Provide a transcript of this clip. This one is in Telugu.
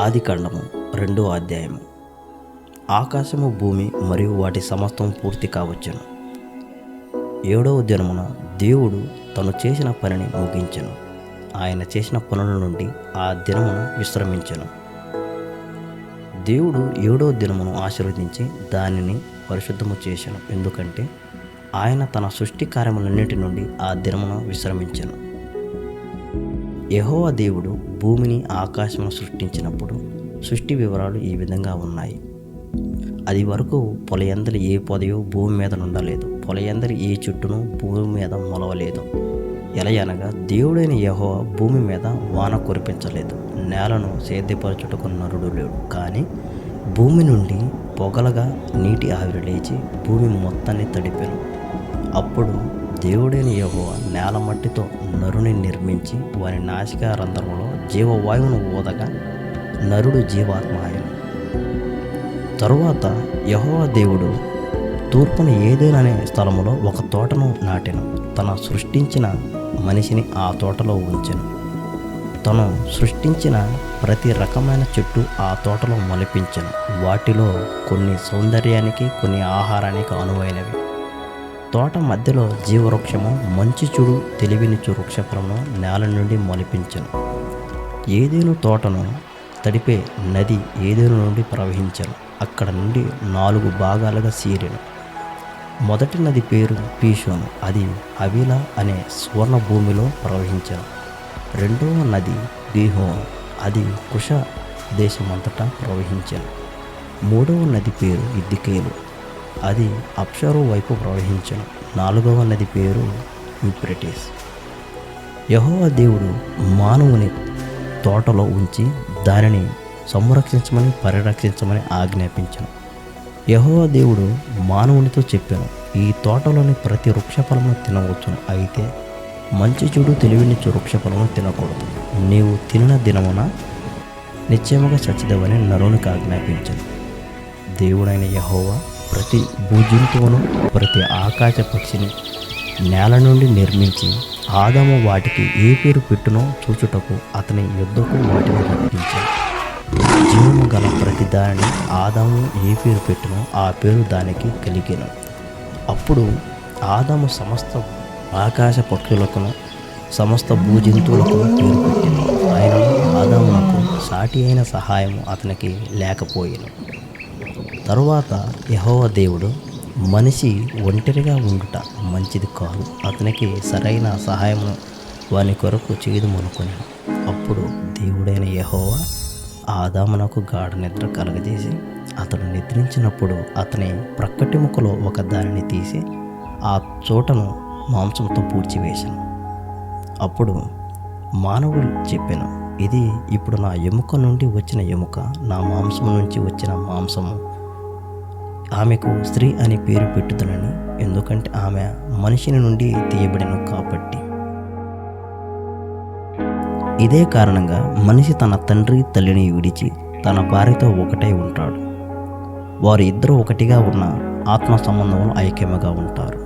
ఆదికాండము 2వ అధ్యాయము. ఆకాశము భూమి మరియు వాటి సమస్తం పూర్తి కావచ్చును. 7వ దినమున దేవుడు తను చేసిన పనిని ముగించెను. ఆయన చేసిన పనుల నుండి ఆ దినమును విశ్రమించెను. దేవుడు 7వ దినమును ఆశీర్వదించి దానిని పరిశుద్ధము చేసెను. ఎందుకంటే ఆయన తన సృష్టి కార్యములన్నిటి నుండి ఆ దినమును విశ్రమించెను. యెహోవా దేవుడు భూమిని ఆకాశమును సృష్టించినప్పుడు సృష్టి వివరాలు ఈ విధంగా ఉన్నాయి. అది వరకు పొలయందరి ఏ పొదయో భూమి మీద నుండలేదు, పొలయందరి ఏ చెట్టును భూమి మీద మొలవలేదు. ఎలయనగా దేవుడైన యెహోవా భూమి మీద వాన కురిపించలేదు, నేలను సేద్యపరచుటకు నరుడు లేడు. కానీ భూమి నుండి పొగలగా నీటి ఆవిరి లేచి భూమి మొత్తాన్ని తడిపెను. అప్పుడు దేవుడైన యెహోవా నేల మట్టితో నరుని నిర్మించి వారి నాసికా రంధ్రములో జీవవాయువును ఊదగా నరుడు జీవాత్మ ఆయను. తరువాత యెహోవా దేవుడు తూర్పున ఏదెను అనే స్థలములో ఒక తోటను నాటెను. తను సృష్టించిన మనిషిని ఆ తోటలో ఉంచెను. తను సృష్టించిన ప్రతి రకమైన చెట్టు ఆ తోటలో మొలిపించెను. వాటిలో కొన్ని సౌందర్యానికి, కొన్ని ఆహారానికి అనువైనవి. తోట మధ్యలో జీవవృక్షము మంచి చెడు తెలివినిచ్చు వృక్షఫలమును నేల నుండి మొలిపించెను. ఏదెను తోటను తడిపే నది ఏదెను నుండి ప్రవహించెను. అక్కడ నుండి 4 భాగాలుగా చీరెను. మొదటి నది పేరు పీషోను, అది హవీలా అనే సువర్ణ భూమిలో ప్రవహించెను. రెండవ నది గీహోను, అది కుష దేశమంతటా ప్రవహించెను. మూడవ నది పేరు ఇద్దికేలు, అది అప్షరు వైపు ప్రవహించెను. 4వ నది పేరు యూఫ్రటీస్. యెహోవా దేవుడు మానవుని తోటలో ఉంచి దానిని సంరక్షించమని, పరిరక్షించమని ఆజ్ఞాపించెను. యెహోవా దేవుడు మానవునితో చెప్పెను, ఈ తోటలోని ప్రతి వృక్షఫలమును తినవచ్చును, అయితే మంచి చెడు తెలివినిచ్చు వృక్షఫలమును తినకూడదు. నీవు తినిన దినమున నిశ్చయముగా చచ్చిదవని నరునికి ఆజ్ఞాపించెను. దేవుడైన యెహోవా ప్రతి భూజంతువును, ప్రతి ఆకాశ పక్షిని నేల నుండి నిర్మించి ఆదాము వాటికి ఏ పేరు పెట్టునో చూచుటకు అతని యొద్దకు వాటిని రప్పించాడు. జీవము గల ప్రతి దానిని ఆదాము ఏ పేరు పెట్టునో ఆ పేరు దానికి కలిగెను. అప్పుడు ఆదాము సమస్త ఆకాశ పక్షులకును సమస్త భూజంతువులకు పేరు పెట్టెను. ఆయనను ఆదామునకు సాటి అయిన సహాయము అతనికి లేకపోయెను. తరువాత యెహోవా దేవుడు మనిషి ఒంటరిగా ఉండుట మంచిది కాదు, అతనికి సరైన సహాయమును వాని కొరకు చేయుదుమనుకొనెను. అప్పుడు దేవుడైన యెహోవా ఆదామునకు గాఢ నిద్ర కలగజేసి అతడు నిద్రించినప్పుడు అతని ప్రక్కటెముకలో ఒక దానిని తీసి ఆ చోటను మాంసంతో పూడ్చివేశాను. అప్పుడు మానవుడు చెప్పెను, ఇది ఇప్పుడు నా ఎముక నుండి వచ్చిన ఎముక, నా మాంసము నుంచి వచ్చిన మాంసము. ఆమెకు స్త్రీ అని పేరు పెట్టుదనని, ఎందుకంటే ఆమె మనిషిని నుండి తీయబడిన కాబట్టి. ఇదే కారణంగా మనిషి తన తండ్రి తల్లిని విడిచి తన భార్యతో ఒకటై ఉంటాడు. వారు ఇద్దరు ఒకటిగా ఉన్న ఆత్మ సంబంధంలో ఐక్యముగా ఉంటారు.